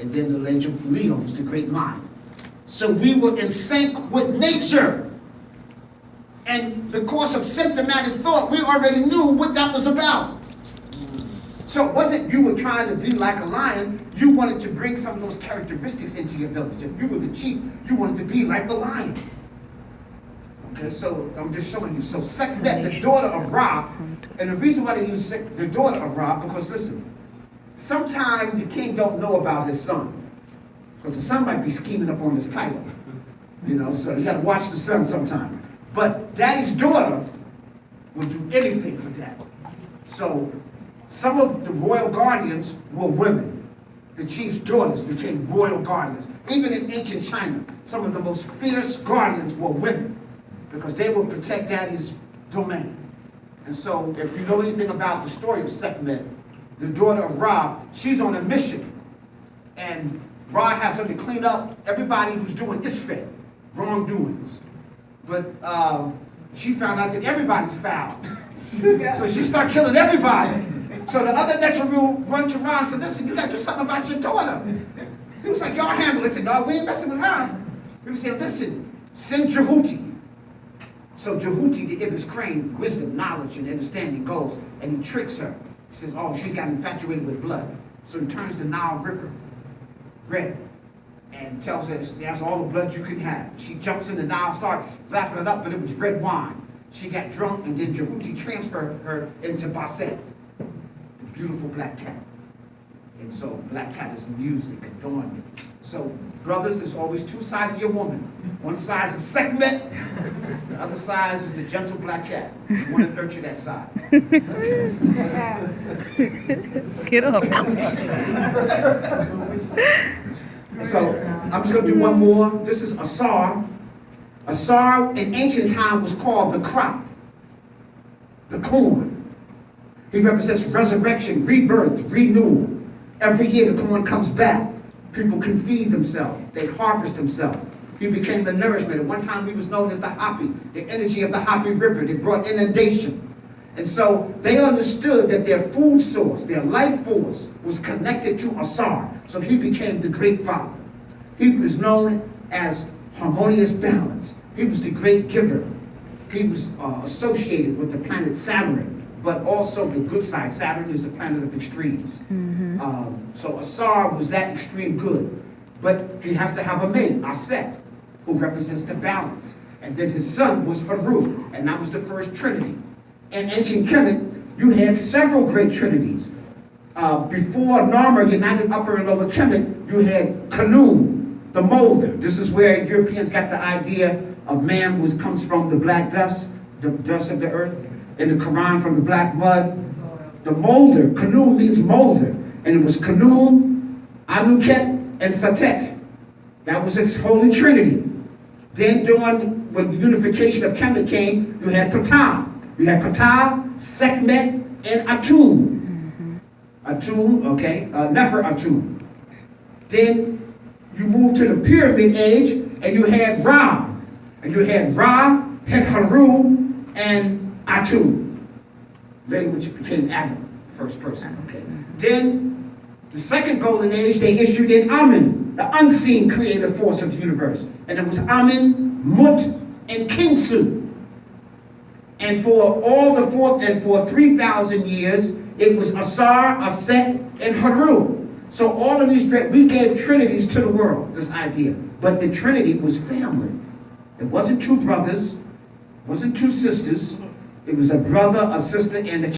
and then the lineage of Leo, who's the great lion. So we were in sync with nature. And because of symptomatic thought, we already knew what that was about. So it wasn't you were trying to be like a lion, you wanted to bring some of those characteristics into your village. If you were the chief, you wanted to be like the lion. Okay, so I'm just showing you. So Sekhmet, the daughter of Ra, and the reason why they use the daughter of Ra, because listen, sometimes the king don't know about his son. Because the son might be scheming up on his title. You know, so you got to watch the son sometime. But daddy's daughter would do anything for daddy. So some of the royal guardians were women. The chief's daughters became royal guardians. Even in ancient China, some of the most fierce guardians were women because they would protect daddy's domain. And so if you know anything about the story of Sekhmet, the daughter of Ra, she's on a mission. And Ra has her to clean up everybody who's doing isfet, wrongdoings. But she found out that everybody's foul. So she started killing everybody. So the other Neteru run to Ra and said, listen, you got to do something about your daughter. He was like, y'all handle it. He said, no, we ain't messing with her. He said, listen, send Jehuti. So Jehuti, the Ibis Crane, wisdom, knowledge, and understanding goes, and he tricks her. He says, oh, she's got infatuated with blood. So he turns the Nile River red and tells her that's all the blood you can have. She jumps in the Nile, starts lapping it up, but it was red wine. She got drunk, and then Jehuti transferred her into Basset, the beautiful black cat. And so black cat is music, adornment. So brothers, there's always two sides of your woman. One side is Sekhmet, the other side is the gentle black cat. You want to nurture that side. Get up. So I'm just going to do one more. This is Asar. Asar in ancient time was called the crop, the corn. He represents resurrection, rebirth, renewal. Every year the corn comes back. People can feed themselves. They harvest themselves. He became the nourishment. At one time he was known as the Hapi, the energy of the Hapi River. They brought inundation. And so they understood that their food source, their life force, was connected to Asar. So he became the great father. He was known as harmonious balance. He was the great giver. He was associated with the planet Saturn, but also the good side. Saturn is the planet of extremes. So Asar was that extreme good. But he has to have a mate, Aset, who represents the balance. And then his son was Haru, and that was the first trinity. In ancient Kemet, you had several great trinities. Before Narmer united Upper and Lower Kemet, you had Khnum, the molder. This is where Europeans got the idea of man comes from the black dust, the dust of the earth, and the Quran from the black mud. The molder, Khnum means molder, and it was Khnum, Anuket, and Satet. That was its holy trinity. Then when the unification of Kemet came, you had Ptah. You had Ptah, Sekhmet, and Atum. Atum, okay, Nefer Atum. Then you moved to the Pyramid Age, and you had Ra. And you had Ra, had Haru, and Atum. Later, which became Adam, first person, okay. Then, the second golden age, they issued in Amen, the unseen creative force of the universe. And it was Amen, Mut, and Kinsu. And for for 3,000 years, it was Asar, Aset, and Haru. So all of these, we gave trinities to the world, this idea. But the trinity was family. It wasn't two brothers, it wasn't two sisters. It was a brother, a sister, and a